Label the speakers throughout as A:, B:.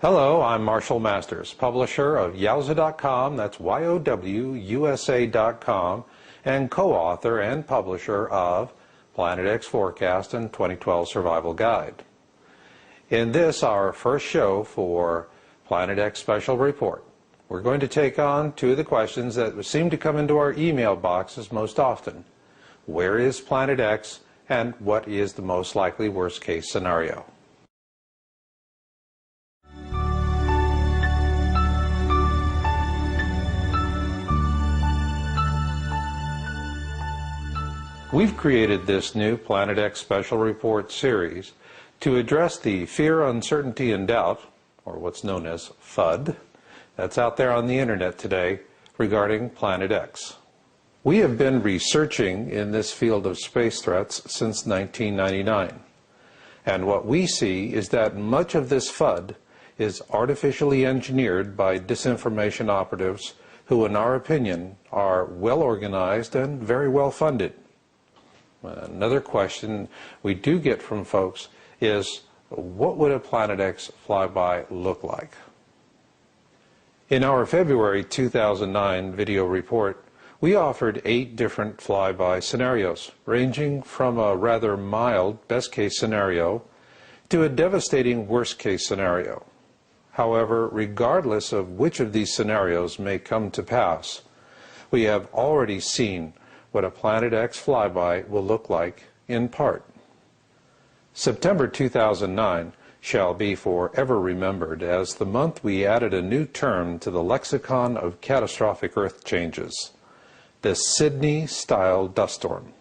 A: Hello, I'm Marshall Masters, publisher of Yowza.com, that's YOWUSA.com, and co-author and publisher of Planet X Forecast and 2012 Survival Guide. In this, our first show for Planet X Special Report, we're going to take on two of the questions that seem to come into our email boxes most often. Where is Planet X, and what is the most likely worst-case scenario? We've created this new Planet X Special Report series to address the fear, uncertainty, and doubt, or what's known as FUD, that's out there on the internet today regarding Planet X. We have been researching in this field of space threats since 1999, and what we see is that much of this FUD is artificially engineered by disinformation operatives who, in our opinion, are well organized and very well funded. Another question we do get from folks is, what would a Planet X flyby look like? In our February 2009 video report, we offered 8 different flyby scenarios, ranging from a rather mild best-case scenario to a devastating worst-case scenario. However, regardless of which of these scenarios may come to pass, we have already seen what a Planet X flyby will look like in part. September 2009 shall be forever remembered as the month we added a new term to the lexicon of catastrophic Earth changes, the Sydney-style dust storm.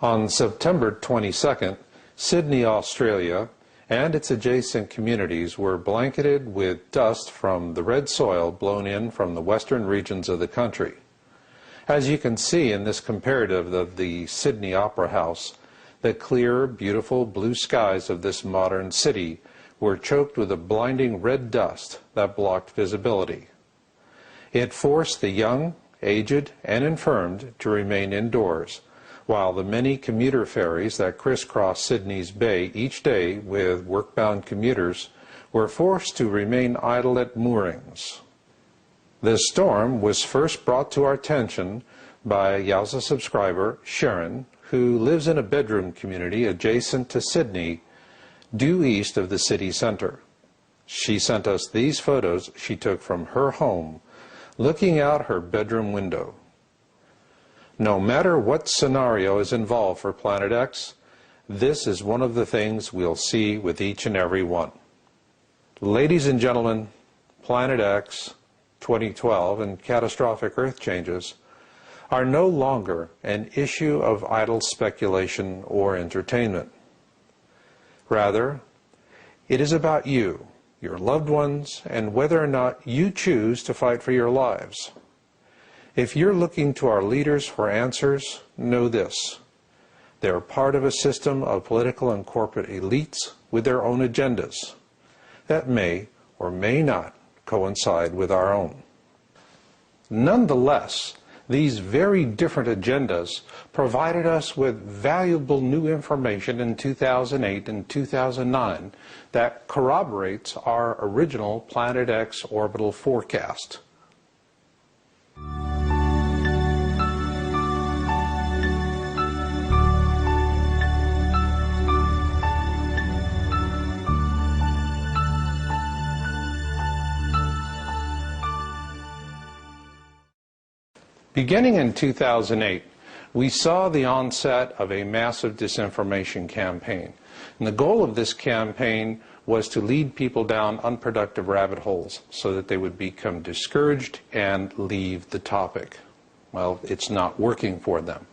A: On September 22nd, Sydney, Australia, and its adjacent communities were blanketed with dust from the red soil blown in from the western regions of the country. As you can see in this comparative of the Sydney Opera House, the clear, beautiful blue skies of this modern city were choked with a blinding red dust that blocked visibility. It forced the young, aged, and infirmed to remain indoors, while the many commuter ferries that crisscross Sydney's bay each day with work-bound commuters were forced to remain idle at moorings. This storm was first brought to our attention by Yowza subscriber Sharon, who lives in a bedroom community adjacent to Sydney, due east of the city center. She sent us these photos she took from her home, looking out her bedroom window. No matter what scenario is involved for Planet X, this is one of the things we'll see with each and every one. Ladies and gentlemen, Planet X 2012 and catastrophic Earth changes are no longer an issue of idle speculation or entertainment. Rather, it is about you, your loved ones, and whether or not you choose to fight for your lives. If you're looking to our leaders for answers, know this: they're part of a system of political and corporate elites with their own agendas that may or may not coincide with our own. Nonetheless, these very different agendas provided us with valuable new information in 2008 and 2009 that corroborates our original Planet X orbital forecast. Beginning in 2008, we saw the onset of a massive disinformation campaign. And the goal of this campaign was to lead people down unproductive rabbit holes so that they would become discouraged and leave the topic. Well, it's not working for them.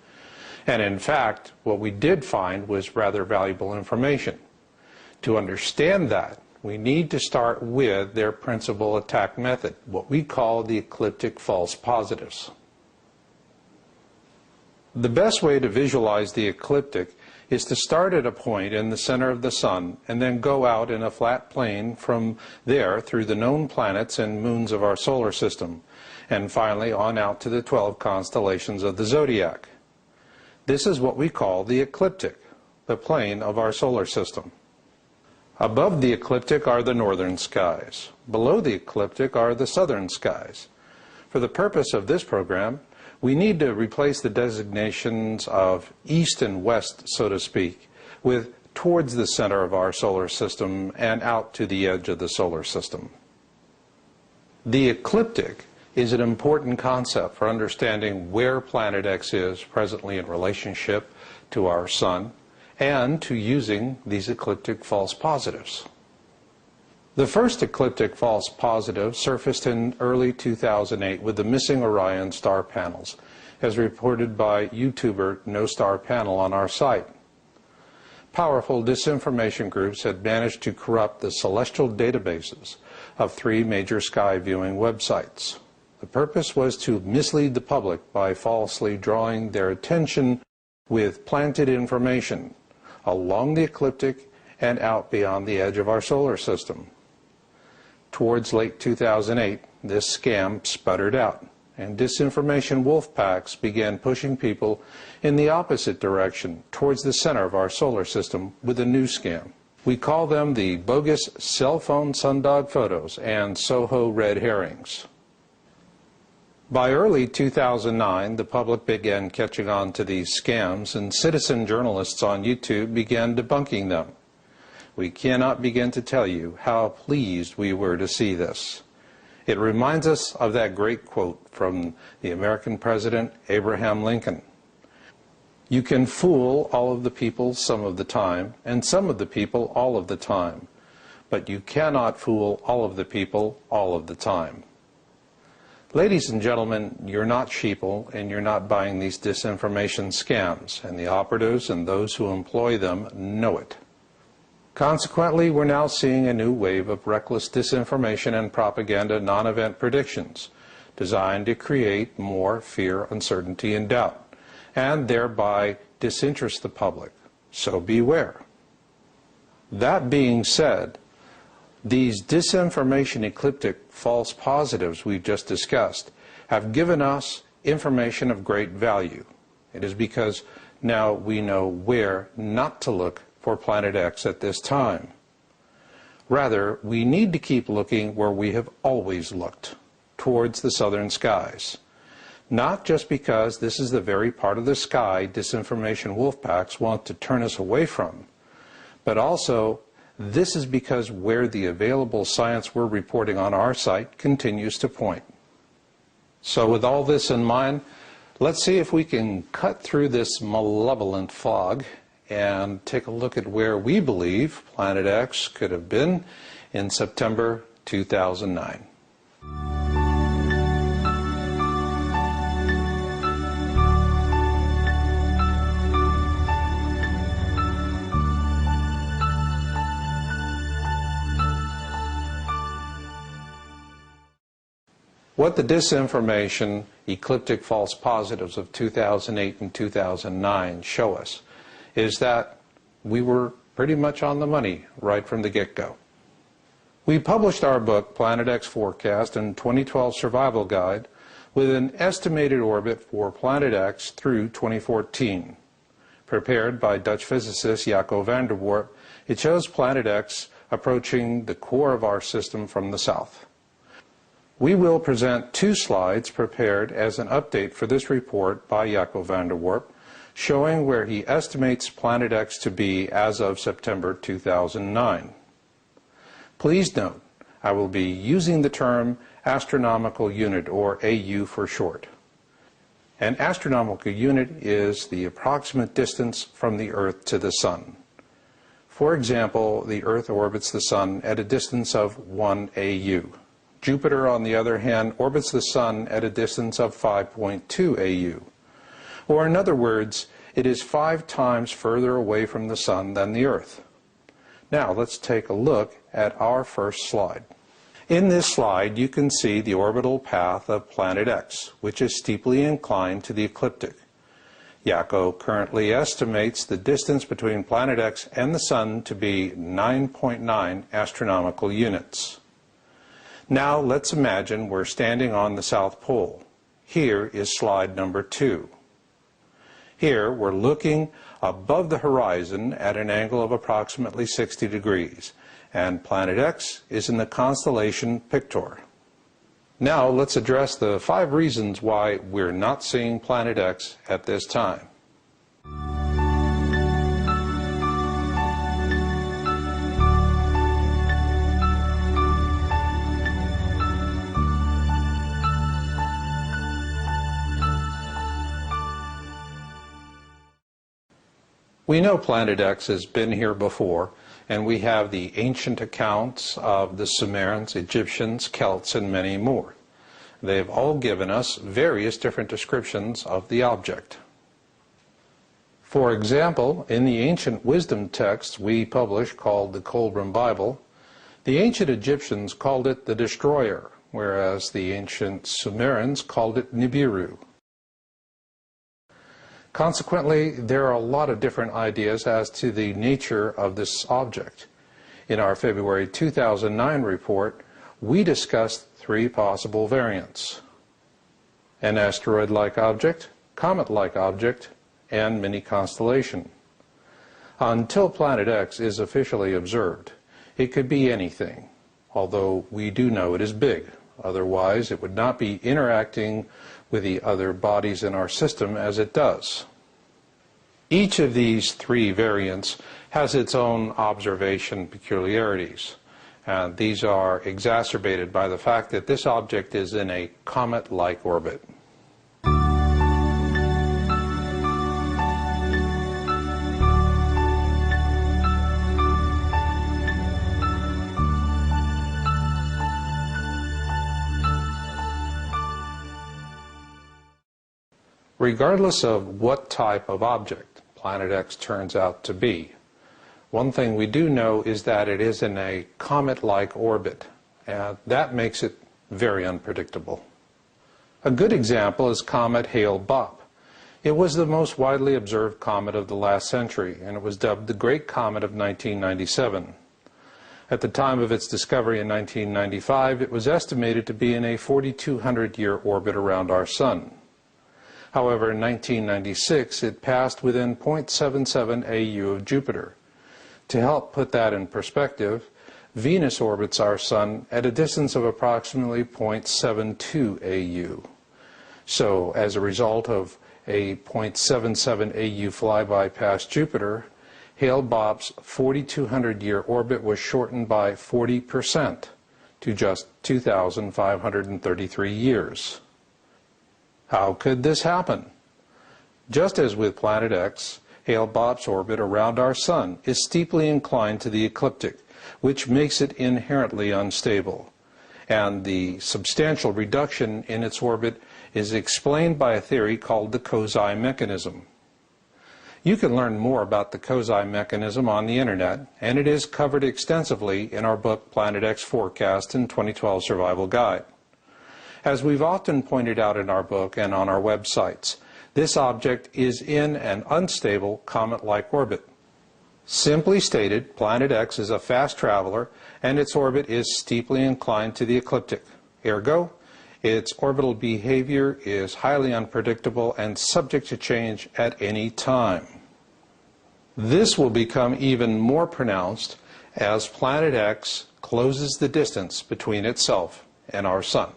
A: And in fact, what we did find was rather valuable information. To understand that, we need to start with their principal attack method, what we call the ecliptic false positives. The best way to visualize the ecliptic is to start at a point in the center of the sun and then go out in a flat plane from there through the known planets and moons of our solar system, and finally on out to the 12 constellations of the zodiac. This is what we call the ecliptic, the plane of our solar system. Above the ecliptic are the northern skies. Below the ecliptic are the southern skies. For the purpose of this program, we need to replace the designations of east and west, so to speak, with towards the center of our solar system and out to the edge of the solar system. The ecliptic is an important concept for understanding where Planet X is presently in relationship to our Sun and to using these ecliptic false positives. The first ecliptic false positive surfaced in early 2008 with the missing Orion star panels, as reported by YouTuber No Star Panel on our site. Powerful disinformation groups had managed to corrupt the celestial databases of 3 major sky viewing websites. The purpose was to mislead the public by falsely drawing their attention with planted information along the ecliptic and out beyond the edge of our solar system. Towards late 2008, this scam sputtered out, and disinformation wolf packs began pushing people in the opposite direction, towards the center of our solar system, with a new scam. We call them the bogus cell phone sundog photos and Soho red herrings. By early 2009, the public began catching on to these scams, and citizen journalists on YouTube began debunking them. We cannot begin to tell you how pleased we were to see this. It reminds us of that great quote from the American President Abraham Lincoln. You can fool all of the people some of the time, and some of the people all of the time, but you cannot fool all of the people all of the time. Ladies and gentlemen, you're not sheeple, and you're not buying these disinformation scams, and the operatives and those who employ them know it. Consequently, we're now seeing a new wave of reckless disinformation and propaganda non-event predictions designed to create more fear, uncertainty, and doubt, and thereby disinterest the public. So beware. That being said, these disinformation ecliptic false positives we've just discussed have given us information of great value. It is because now we know where not to look for Planet X at this time. Rather, we need to keep looking where we have always looked, towards the southern skies. Not just because this is the very part of the sky disinformation wolf packs want to turn us away from, but also this is because where the available science we're reporting on our site continues to point. So with all this in mind, let's see if we can cut through this malevolent fog and take a look at where we believe Planet X could have been in September 2009. What the disinformation ecliptic false positives of 2008 and 2009 show us is that we were pretty much on the money right from the get-go. We published our book, Planet X Forecast and 2012 Survival Guide, with an estimated orbit for Planet X through 2014. Prepared by Dutch physicist Jaco van der Warp, it shows Planet X approaching the core of our system from the south. We will present 2 slides prepared as an update for this report by Jaco van der Warp, showing where he estimates Planet X to be as of September 2009. Please note, I will be using the term astronomical unit, or AU for short. An astronomical unit is the approximate distance from the Earth to the Sun. For example, the Earth orbits the Sun at a distance of 1 AU. Jupiter, on the other hand, orbits the Sun at a distance of 5.2 AU. Or in other words, it is 5 times further away from the Sun than the Earth. Now let's take a look at our first slide. In this slide you can see the orbital path of Planet X, which is steeply inclined to the ecliptic. Jaco currently estimates the distance between Planet X and the Sun to be 9.9 astronomical units. Now let's imagine we're standing on the South Pole. Here is slide number 2. Here we're looking above the horizon at an angle of approximately 60 degrees, and Planet X is in the constellation Pictor. Now let's address the 5 reasons why we're not seeing Planet X at this time. We know Planet X has been here before, and we have the ancient accounts of the Sumerians, Egyptians, Celts, and many more. They've all given us various different descriptions of the object. For example, in the ancient wisdom texts we publish called the Kolbrin Bible, the ancient Egyptians called it the Destroyer, whereas the ancient Sumerians called it Nibiru. Consequently, there are a lot of different ideas as to the nature of this object. In our February 2009 report, we discussed 3 possible variants: an asteroid-like object, comet-like object, and mini-constellation. Until Planet X is officially observed, it could be anything, although we do know it is big. Otherwise, it would not be interacting with the other bodies in our system as it does. Each of these 3 variants has its own observation peculiarities, and these are exacerbated by the fact that this object is in a comet-like orbit. Regardless of what type of object Planet X turns out to be, one thing we do know is that it is in a comet-like orbit, and that makes it very unpredictable. A good example is comet Hale-Bopp. It was the most widely observed comet of the last century, and it was dubbed the Great Comet of 1997. At the time of its discovery in 1995, it was estimated to be in a 4,200-year orbit around our Sun. However, in 1996, it passed within 0.77 AU of Jupiter. To help put that in perspective, Venus orbits our Sun at a distance of approximately 0.72 AU. So, as a result of a 0.77 AU flyby past Jupiter, Hale-Bopp's 4,200-year orbit was shortened by 40% to just 2,533 years. How could this happen? Just as with Planet X, Hale-Bopp's orbit around our Sun is steeply inclined to the ecliptic, which makes it inherently unstable. And the substantial reduction in its orbit is explained by a theory called the Kozai mechanism. You can learn more about the Kozai mechanism on the internet, and it is covered extensively in our book Planet X Forecast and 2012 Survival Guide. As we've often pointed out in our book and on our websites, this object is in an unstable comet-like orbit. Simply stated, Planet X is a fast traveler, and its orbit is steeply inclined to the ecliptic. Ergo, its orbital behavior is highly unpredictable and subject to change at any time. This will become even more pronounced as Planet X closes the distance between itself and our Sun.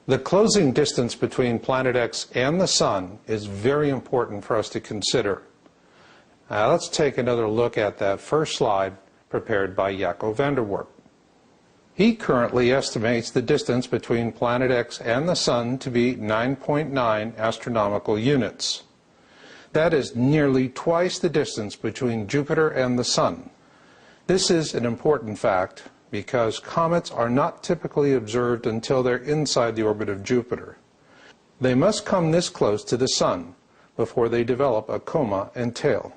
A: The closing distance between Planet X and the Sun is very important for us to consider. Now let's take another look at that first slide prepared by Jaco van der Warp. He currently estimates the distance between Planet X and the Sun to be 9.9 astronomical units. That is nearly twice the distance between Jupiter and the Sun. This is an important fact because comets are not typically observed until they're inside the orbit of Jupiter. They must come this close to the Sun before they develop a coma and tail.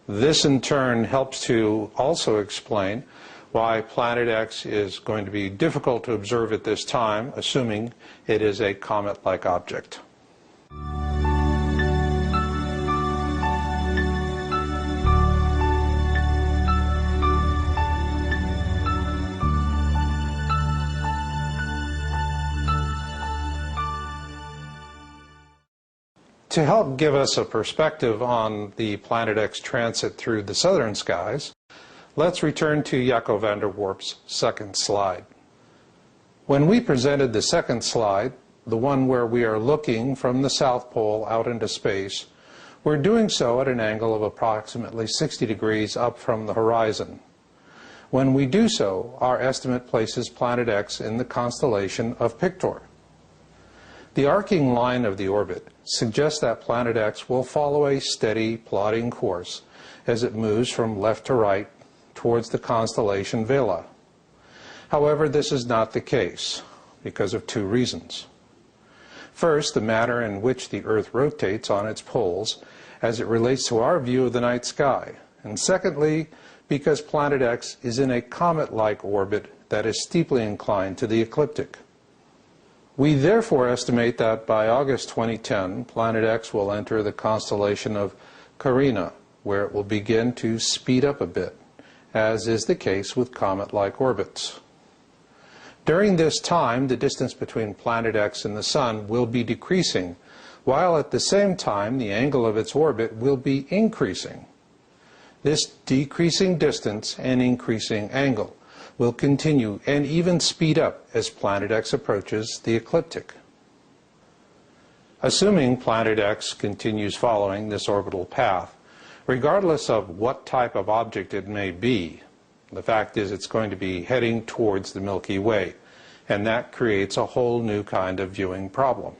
A: This in turn helps to also explain why Planet X is going to be difficult to observe at this time, assuming it is a comet-like object. To help give us a perspective on the Planet X transit through the southern skies, let's return to Jaco van der Warp's second slide. When we presented the second slide, the one where we are looking from the South Pole out into space, we're doing so at an angle of approximately 60 degrees up from the horizon. When we do so, our estimate places Planet X in the constellation of Pictor. The arcing line of the orbit suggests that Planet X will follow a steady, plodding course as it moves from left to right towards the constellation Vela. However, this is not the case because of two reasons. First, the manner in which the Earth rotates on its poles as it relates to our view of the night sky. And secondly, because Planet X is in a comet-like orbit that is steeply inclined to the ecliptic. We therefore estimate that by August 2010, Planet X will enter the constellation of Carina, where it will begin to speed up a bit, as is the case with comet-like orbits. During this time, the distance between Planet X and the Sun will be decreasing, while at the same time the angle of its orbit will be increasing. This decreasing distance and increasing angle will continue and even speed up as Planet X approaches the ecliptic. Assuming Planet X continues following this orbital path, regardless of what type of object it may be, the fact is it's going to be heading towards the Milky Way, and that creates a whole new kind of viewing problem.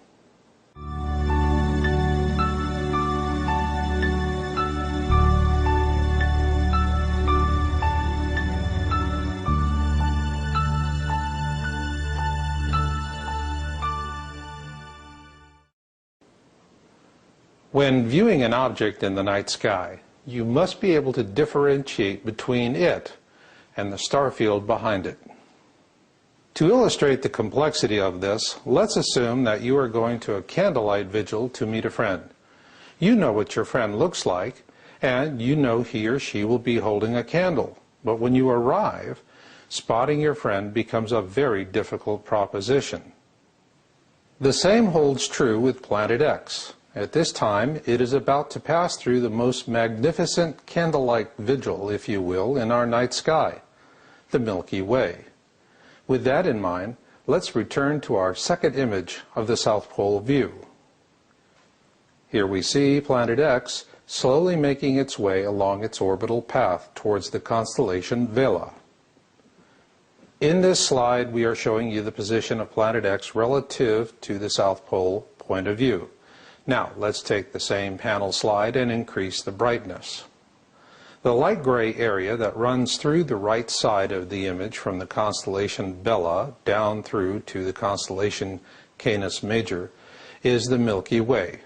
A: When viewing an object in the night sky, you must be able to differentiate between it and the star field behind it. To illustrate the complexity of this, let's assume that you are going to a candlelight vigil to meet a friend. You know what your friend looks like, and you know he or she will be holding a candle. But when you arrive, spotting your friend becomes a very difficult proposition. The same holds true with Planet X. At this time, it is about to pass through the most magnificent candlelight vigil, if you will, in our night sky, the Milky Way. With that in mind, let's return to our second image of the South Pole view. Here we see Planet X slowly making its way along its orbital path towards the constellation Vela. In this slide, we are showing you the position of Planet X relative to the South Pole point of view. Now, let's take the same panel slide and increase the brightness. The light gray area that runs through the right side of the image from the constellation Bella down through to the constellation Canis Major is the Milky Way.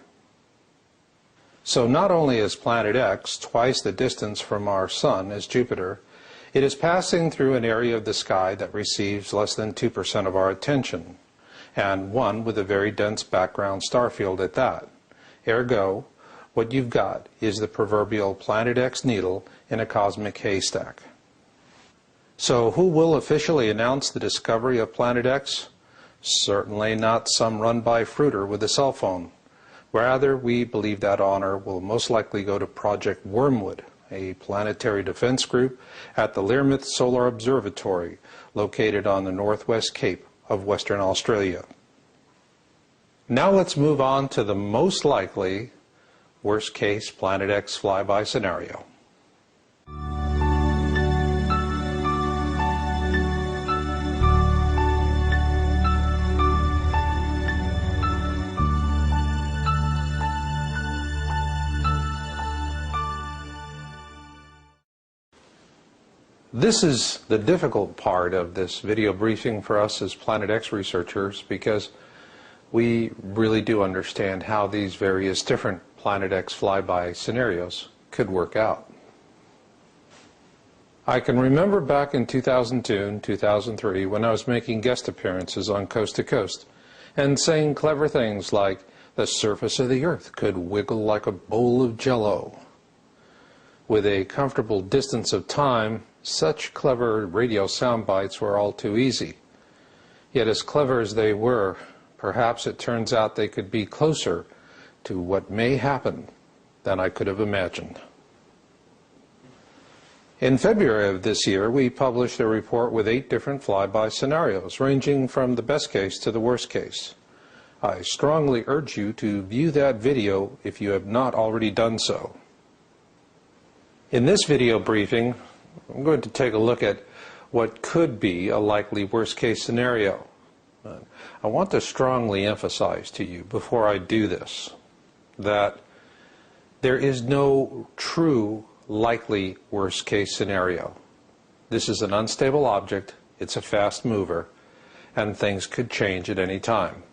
A: So not only is Planet X twice the distance from our Sun as Jupiter, it is passing through an area of the sky that receives less than 2% of our attention, and one with a very dense background star field at that. Ergo, what you've got is the proverbial Planet X needle in a cosmic haystack. So who will officially announce the discovery of Planet X? Certainly not some run-by fruiter with a cell phone. Rather, we believe that honor will most likely go to Project Wormwood, a planetary defense group at the Learmonth Solar Observatory, located on the northwest cape of Western Australia. Now let's move on to the most likely, worst-case Planet X flyby scenario. This is the difficult part of this video briefing for us as Planet X researchers, because we really do understand how these various different Planet X flyby scenarios could work out. I can remember back in 2002 and 2003 when I was making guest appearances on Coast to Coast and saying clever things like, the surface of the Earth could wiggle like a bowl of Jell-O. With a comfortable distance of time, such clever radio sound bites were all too easy. Yet as clever as they were, perhaps it turns out they could be closer to what may happen than I could have imagined. In February of this year, we published a report with 8 different flyby scenarios, ranging from the best case to the worst case. I strongly urge you to view that video if you have not already done so. In this video briefing, I'm going to take a look at what could be a likely worst-case scenario. I want to strongly emphasize to you before I do this that there is no true likely worst-case scenario. This is an unstable object, it's a fast mover, and things could change at any time.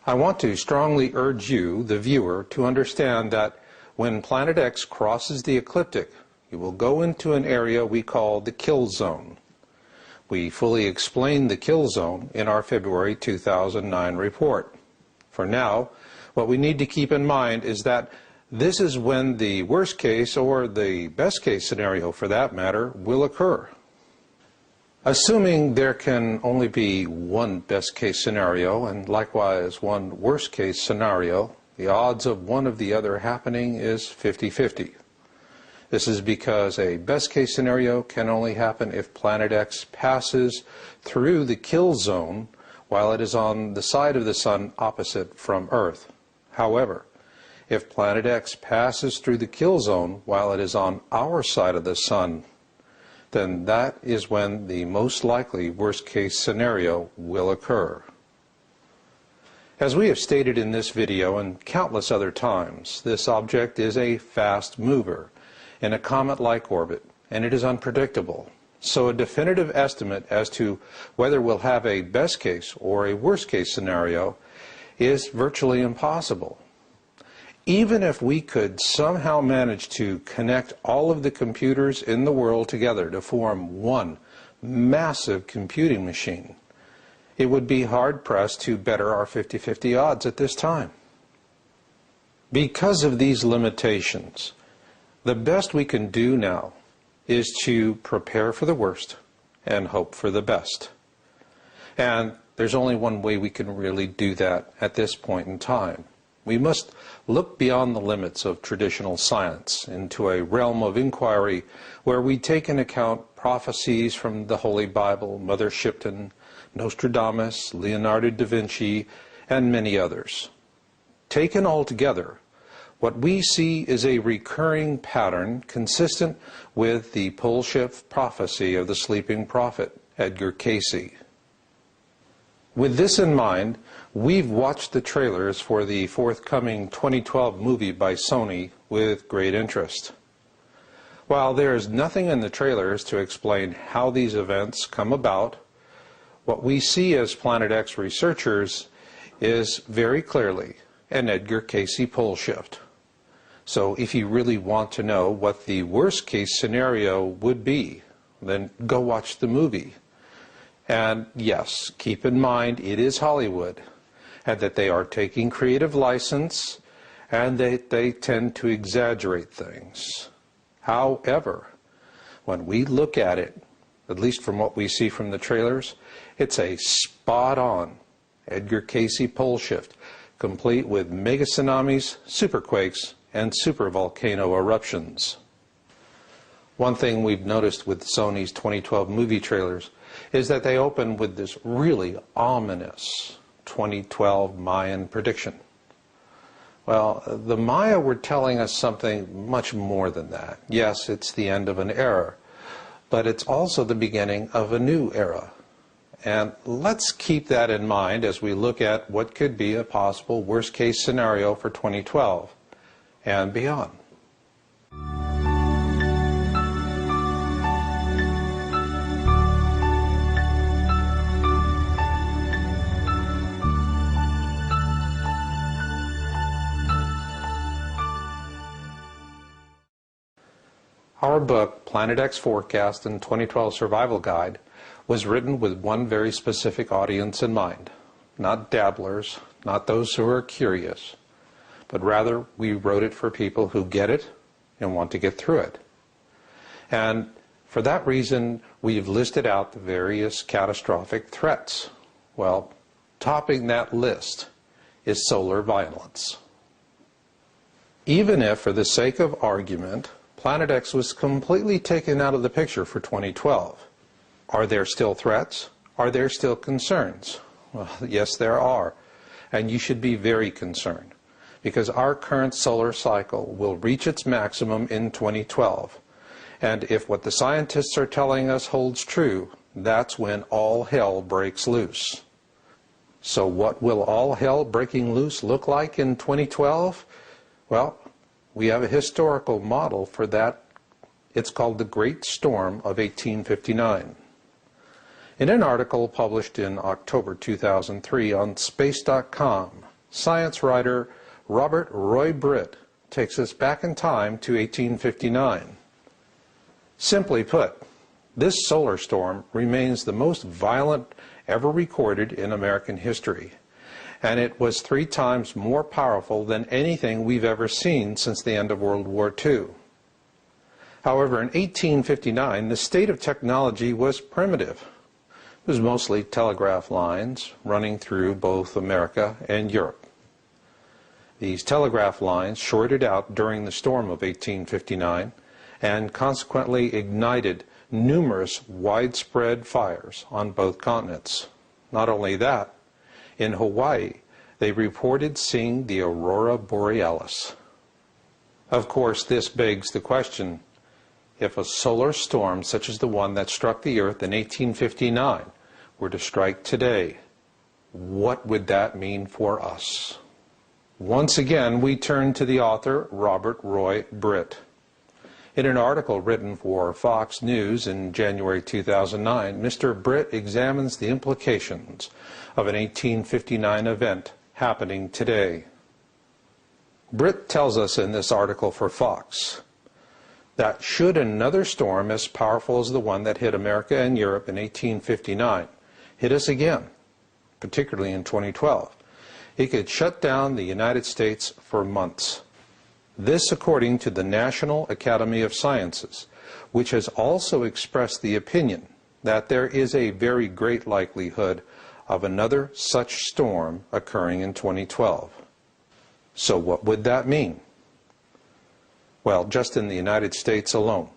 A: I want to strongly urge you, the viewer, to understand that when Planet X crosses the ecliptic, you will go into an area we call the kill zone. We fully explained the kill zone in our February 2009 report. For now, what we need to keep in mind is that this is when the worst case, or the best case scenario for that matter, will occur. Assuming there can only be one best case scenario and likewise one worst case scenario, the odds of one of the other happening is 50-50. This is because a best case scenario can only happen if Planet X passes through the kill zone while it is on the side of the Sun opposite from Earth. However, if Planet X passes through the kill zone while it is on our side of the Sun, then that is when the most likely worst case scenario will occur. As we have stated in this video and countless other times, this object is a fast mover in a comet-like orbit, and it is unpredictable. So a definitive estimate as to whether we'll have a best case or a worst case scenario is virtually impossible. Even if we could somehow manage to connect all of the computers in the world together to form one massive computing machine, it would be hard-pressed to better our 50-50 odds at this time. Because of these limitations, the best we can do now is to prepare for the worst and hope for the best. And there's only one way we can really do that at this point in time. We must look beyond the limits of traditional science into a realm of inquiry where we take into account prophecies from the Holy Bible, Mother Shipton, Nostradamus, Leonardo da Vinci, and many others. Taken all together, what we see is a recurring pattern consistent with the pole shift prophecy of the sleeping prophet, Edgar Cayce. With this in mind, we've watched the trailers for the forthcoming 2012 movie by Sony with great interest. While there is nothing in the trailers to explain how these events come about, what we see as Planet X researchers is very clearly an Edgar Cayce pole shift. So if you really want to know what the worst case scenario would be, then go watch the movie. And yes, keep in mind it is Hollywood, and that they are taking creative license, and they tend to exaggerate things. However, when we look at it, at least from what we see from the trailers, it's a spot-on Edgar Cayce pole shift, complete with mega tsunamis, superquakes, and supervolcano eruptions. One thing we've noticed with Sony's 2012 movie trailers is that they open with this really ominous 2012 Mayan prediction. Well, the Maya were telling us something much more than that. Yes, it's the end of an era, but it's also the beginning of a new era. And let's keep that in mind as we look at what could be a possible worst-case scenario for 2012 and beyond. Our book, Planet X Forecast and 2012 Survival Guide, was written with one very specific audience in mind. Not dabblers, not those who are curious, but rather we wrote it for people who get it and want to get through it. And for that reason, we've listed out the various catastrophic threats. Well, topping that list is solar violence. Even if, for the sake of argument, Planet X was completely taken out of the picture for 2012, are there still threats? Are there still concerns? Well, yes, there are. And you should be very concerned, because our current solar cycle will reach its maximum in 2012. And if what the scientists are telling us holds true, that's when all hell breaks loose. So what will all hell breaking loose look like in 2012? Well, we have a historical model for that. It's called the Great Storm of 1859. In an article published in October 2003 on Space.com, science writer Robert Roy Britt takes us back in time to 1859. Simply put, this solar storm remains the most violent ever recorded in American history, and it was 3 times more powerful than anything we've ever seen since the end of World War II. However, in 1859, the state of technology was primitive. It was mostly telegraph lines running through both America and Europe. These telegraph lines shorted out during the storm of 1859 and consequently ignited numerous widespread fires on both continents. Not only that, in Hawaii, they reported seeing the aurora borealis. Of course, this begs the question, if a solar storm such as the one that struck the Earth in 1859 were to strike today, what would that mean for us? Once again, we turn to the author, Robert Roy Britt. In an article written for Fox News in January 2009, Mr. Britt examines the implications of an 1859 event happening today. Britt tells us in this article for Fox that should another storm as powerful as the one that hit America and Europe in 1859 hit us again, particularly in 2012, it could shut down the United States for months. This according to the National Academy of Sciences, which has also expressed the opinion that there is a very great likelihood of another such storm occurring in 2012. So what would that mean? Well, just in the United States alone,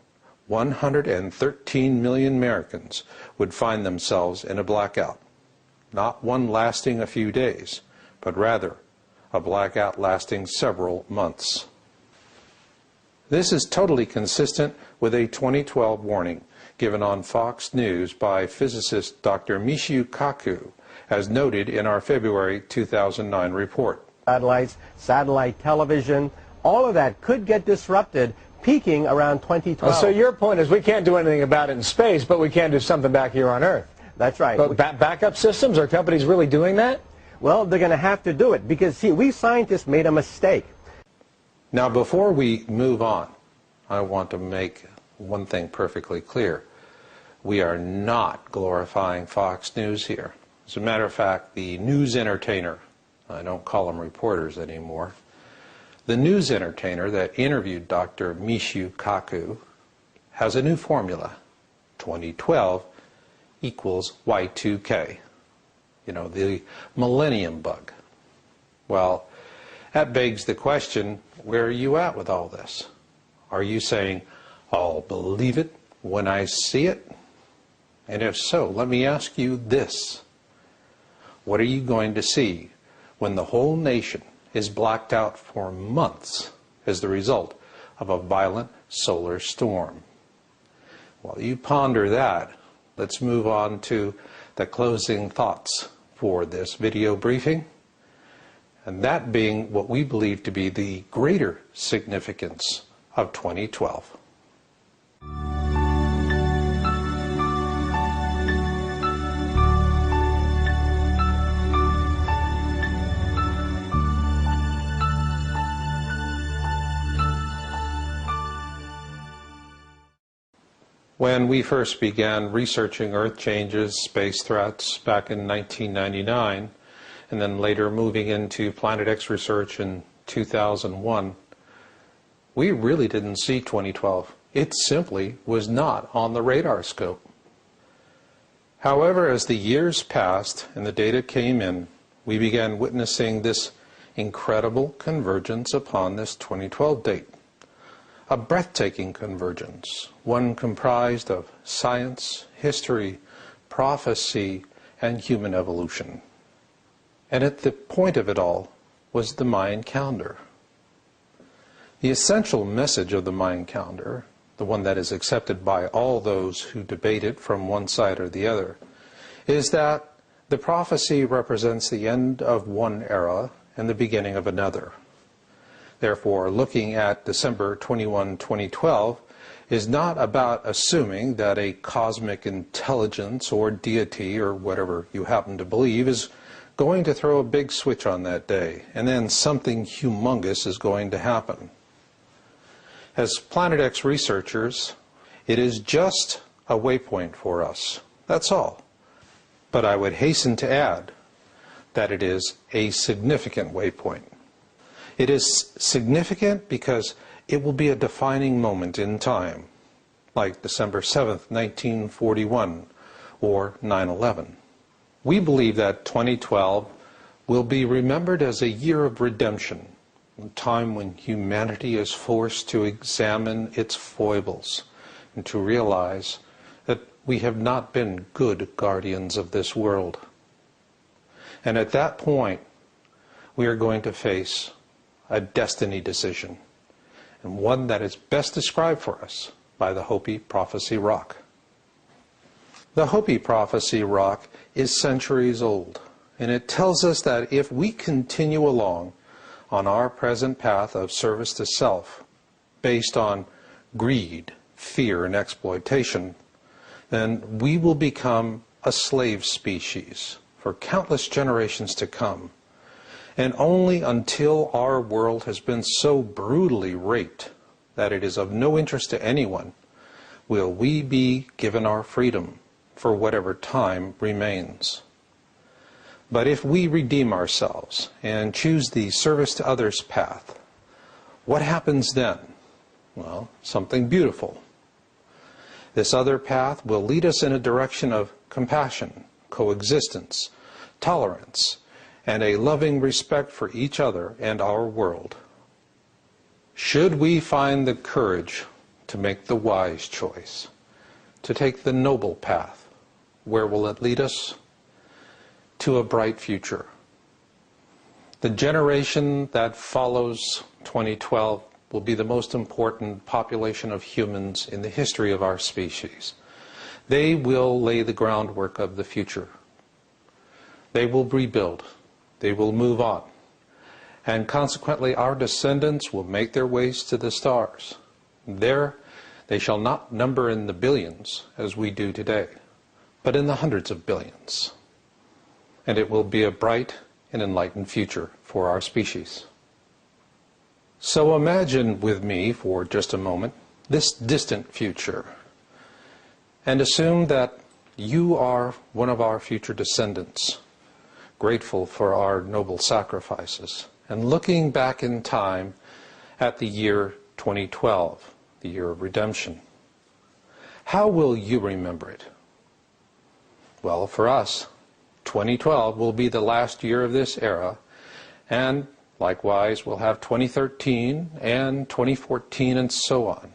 A: 113 million Americans would find themselves in a blackout. Not one lasting a few days, but rather a blackout lasting several months. This is totally consistent with a 2012 warning given on Fox News by physicist Dr. Michio Kaku, as noted in our February 2009 report.
B: Satellites, satellite television, all of that could get disrupted, peaking around 2012.
C: So your point is we can't do anything about it in space, but we can do something back here on Earth.
B: That's right.
C: But backup systems, are companies really doing that?
B: Well, they're going to have to do it because, see, we scientists made a mistake.
A: Now, before we move on, I want to make one thing perfectly clear. We are not glorifying Fox News here. As a matter of fact, the news entertainer, I don't call them reporters anymore, the news entertainer that interviewed Dr. Michio Kaku has a new formula. 2012 equals Y2K. You know, the millennium bug. Well, that begs the question, where are you at with all this? Are you saying, I'll believe it when I see it? And if so, let me ask you this. What are you going to see when the whole nation is blacked out for months as the result of a violent solar storm? While you ponder that, let's move on to the closing thoughts for this video briefing, and that being what we believe to be the greater significance of 2012. When we first began researching Earth changes, space threats back in 1999, and then later moving into Planet X research in 2001, we really didn't see 2012. It simply was not on the radar scope. However, as the years passed and the data came in, we began witnessing this incredible convergence upon this 2012 date. A breathtaking convergence, one comprised of science, history, prophecy, and human evolution. And at the point of it all was the Mayan calendar. The essential message of the Mayan calendar, the one that is accepted by all those who debate it from one side or the other, is that the prophecy represents the end of one era and the beginning of another. Therefore, looking at December 21, 2012 is not about assuming that a cosmic intelligence or deity or whatever you happen to believe is going to throw a big switch on that day, and then something humongous is going to happen. As Planet X researchers, it is just a waypoint for us. That's all. But I would hasten to add that it is a significant waypoint. It is significant because it will be a defining moment in time, like December 7th, 1941, or 9/11. We believe that 2012 will be remembered as a year of redemption, a time when humanity is forced to examine its foibles and to realize that we have not been good guardians of this world. And at that point, we are going to face a destiny decision, and one that is best described for us by the Hopi Prophecy Rock. The Hopi Prophecy Rock is centuries old, and it tells us that if we continue along on our present path of service to self, based on greed, fear, and exploitation, then we will become a slave species for countless generations to come. And only until our world has been so brutally raped that it is of no interest to anyone will we be given our freedom for whatever time remains. But if we redeem ourselves and choose the service to others path, what happens then? Well, something beautiful. This other path will lead us in a direction of compassion, coexistence, tolerance, and a loving respect for each other and our world. Should we find the courage to make the wise choice, to take the noble path, where will it lead us? To a bright future. The generation that follows 2012 will be the most important population of humans in the history of our species. They will lay the groundwork of the future. They will rebuild. They will move on. And consequently, our descendants will make their ways to the stars. There, they shall not number in the billions, as we do today, but in the hundreds of billions. And it will be a bright and enlightened future for our species. So imagine with me for just a moment this distant future, and assume that you are one of our future descendants, grateful for our noble sacrifices, and looking back in time at the year 2012, the year of redemption. How will you remember it? Well, for us, 2012 will be the last year of this era, and likewise we'll have 2013 and 2014 and so on.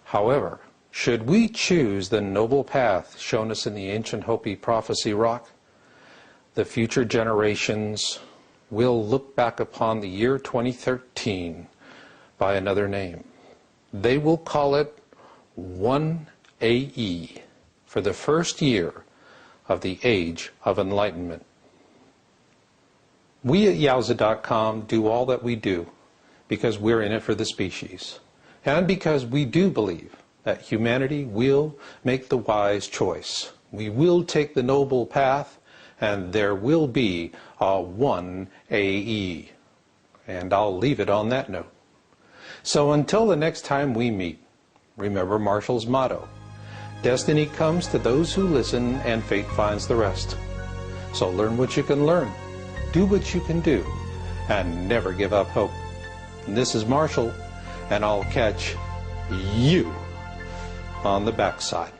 A: However, should we choose the noble path shown us in the ancient Hopi Prophecy Rock, the future generations will look back upon the year 2013 by another name. They will call it 1 AE, for the first year of the Age of Enlightenment. We at Yowza.com do all that we do because we're in it for the species, and because we do believe that humanity will make the wise choice. We will take the noble path, and there will be a 1 AE. And I'll leave it on that note. So until the next time we meet, remember Marshall's motto: destiny comes to those who listen, and fate finds the rest. So learn what you can learn, do what you can do, and never give up hope. And this is Marshall, and I'll catch you on the backside.